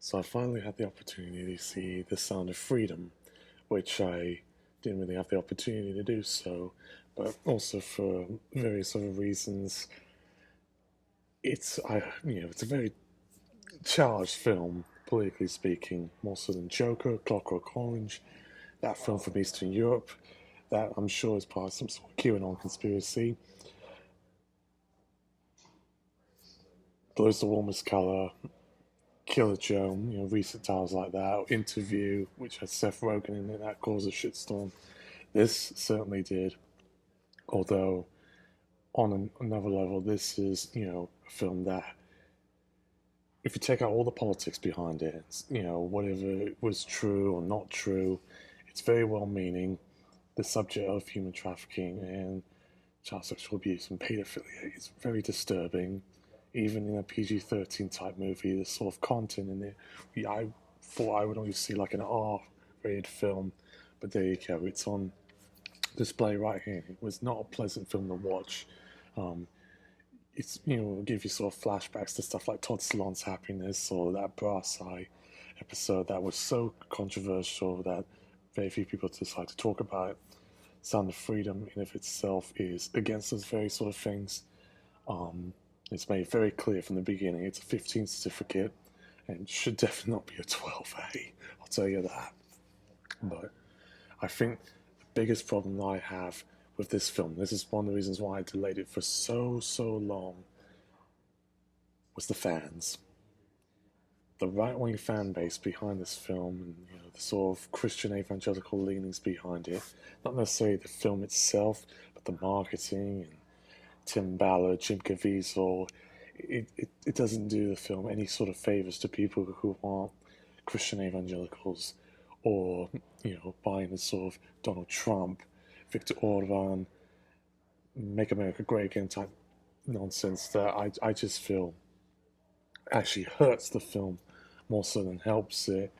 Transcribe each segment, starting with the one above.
So I finally had the opportunity to see The Sound of Freedom, which I didn't really have the opportunity to do so, but also for various other reasons. It's a very charged film, politically speaking, more so than Joker, Clockwork Orange, that film from Eastern Europe, that I'm sure is part of some sort of QAnon conspiracy. Blues the Warmest Color, Killer Joe, recent titles like that, Interview, which had Seth Rogen in it, that caused a shitstorm. This certainly did, although on another level, this is, a film that, if you take out all the politics behind it, whatever was true or not true, it's very well meaning. The subject of human trafficking and child sexual abuse and pedophilia is very disturbing. Even in a PG-13 type movie, the sort of content in it, I thought I would only see like an R-rated film, but there you go. It's on display right here. It was not a pleasant film to watch. Um, it's it'll give you sort of flashbacks to stuff like Todd Solondz's Happiness or that Brass Eye episode that was so controversial that very few people decide to talk about it. Sound of Freedom in of itself is against those very sort of things. Um, it's made very clear from the beginning it's a 15 certificate and should definitely not be a 12A. I'll tell you that. But I think the biggest problem I have with this film, this is one of the reasons why I delayed it for so long, was the fans. The right-wing fan base behind this film, and the sort of Christian evangelical leanings behind it. Not necessarily the film itself, but the marketing and Tim Ballard, Jim Caviezel. It doesn't do the film any sort of favors to people who aren't Christian evangelicals or buying the sort of Donald Trump, Viktor Orban, Make America Great Again type nonsense that I just feel actually hurts the film more so than helps it.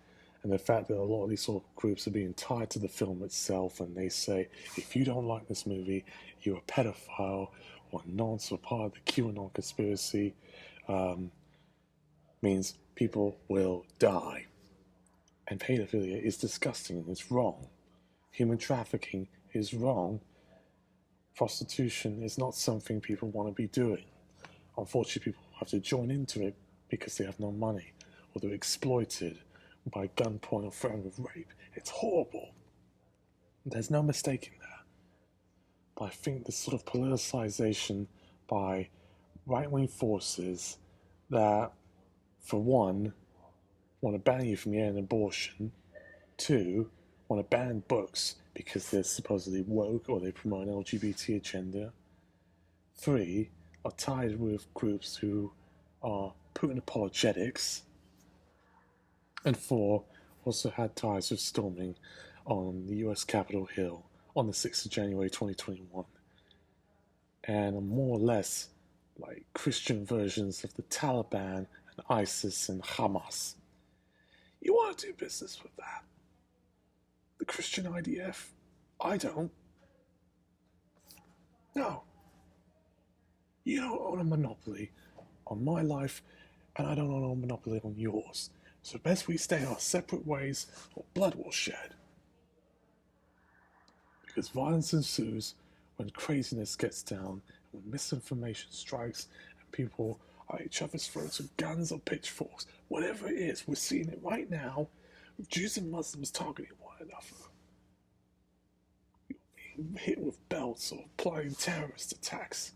And the fact that a lot of these sort of groups are being tied to the film itself, and they say, if you don't like this movie, you're a pedophile or a nonce or part of the QAnon conspiracy, means people will die. And pedophilia is disgusting and it's wrong. Human trafficking is wrong. Prostitution is not something people want to be doing. Unfortunately, people have to join into it because they have no money or they're exploited by gunpoint or threatened with rape. It's horrible. There's no mistaking that. But I think this sort of politicization by right-wing forces that, for one, want to ban you from getting an abortion, two, want to ban books because they're supposedly woke or they promote an LGBT agenda, three, are tied with groups who are Putin apologetics, and four, also had ties with storming on the US Capitol Hill on the 6th of January 2021, and are more or less like Christian versions of the Taliban and ISIS and Hamas. You want to do business with that? The Christian IDF? I don't. No. You don't own a monopoly on my life, and I don't own a monopoly on yours. So best we stay our separate ways, or blood will shed. Because violence ensues when craziness gets down, and when misinformation strikes, and people are at each other's throats with guns or pitchforks. Whatever it is, we're seeing it right now with Jews and Muslims targeting one another. Being hit with belts or applying terrorist attacks.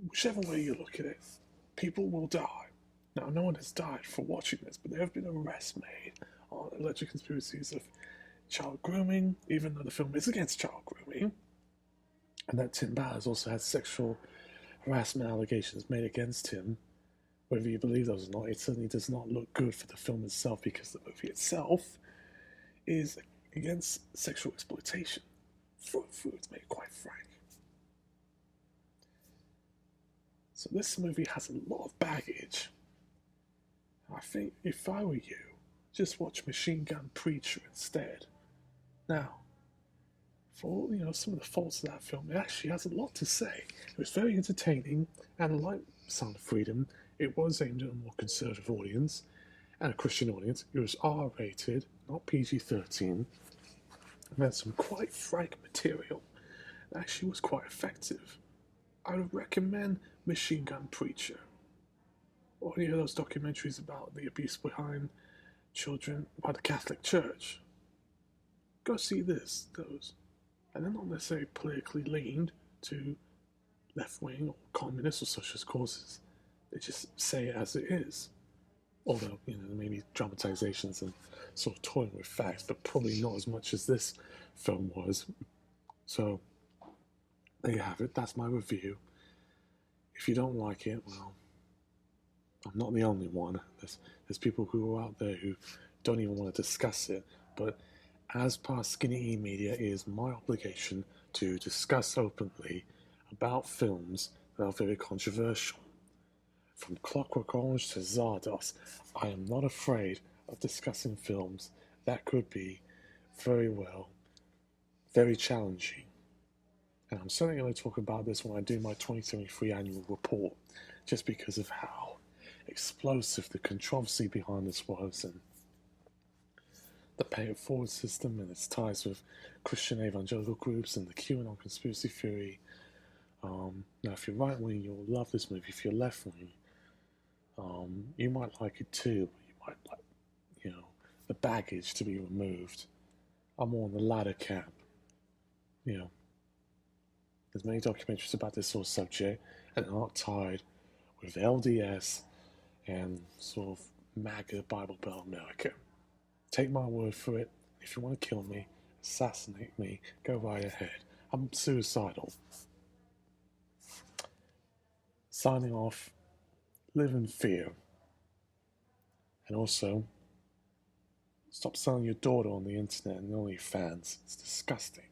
Whichever way you look at it, people will die. Now, no one has died for watching this, but there have been arrests made on alleged conspiracies of child grooming, even though the film is against child grooming, and that Tim Ballard has also had sexual harassment allegations made against him. Whether you believe those or not, it certainly does not look good for the film itself because the movie itself is against sexual exploitation. Through to be quite frank. So this movie has a lot of baggage. I think if I were you, just watch Machine Gun Preacher instead. Now, for all, some of the faults of that film, it actually has a lot to say. It was very entertaining, and like Sound of Freedom, It was aimed at a more conservative audience and a Christian audience. It was R rated, not PG 13. And had some quite frank material that actually was quite effective. I would recommend Machine Gun Preacher or any of those documentaries about the abuse behind children by the Catholic Church. Go see those. And they're not necessarily politically leaned to left wing or communist or socialist causes. They just say it as it is. Although, there may be dramatizations and sort of toying with facts, but probably not as much as this film was. So, there you have it. That's my review. If you don't like it, well, I'm not the only one. There's people who are out there who don't even want to discuss it. But as per Skinny E Media, it is my obligation to discuss openly about films that are very controversial. From Clockwork Orange to Zardos, I am not afraid of discussing films that could be very challenging. And I'm certainly going to talk about this when I do my 2023 annual report, just because of how explosive the controversy behind this was, and the pay it forward system and its ties with Christian evangelical groups and the QAnon conspiracy theory. Now, if you're right wing, you'll love this movie. If you're left wing, you might like it too, but you might like, the baggage to be removed. I'm more on the latter camp. There's many documentaries about this sort of subject and aren't tied with LDS and sort of MAGA Bible Belt America. Take my word for it. If you want to kill me, assassinate me, go right ahead. I'm suicidal. Signing off, live in fear. And also, stop selling your daughter on the internet and OnlyFans. It's disgusting.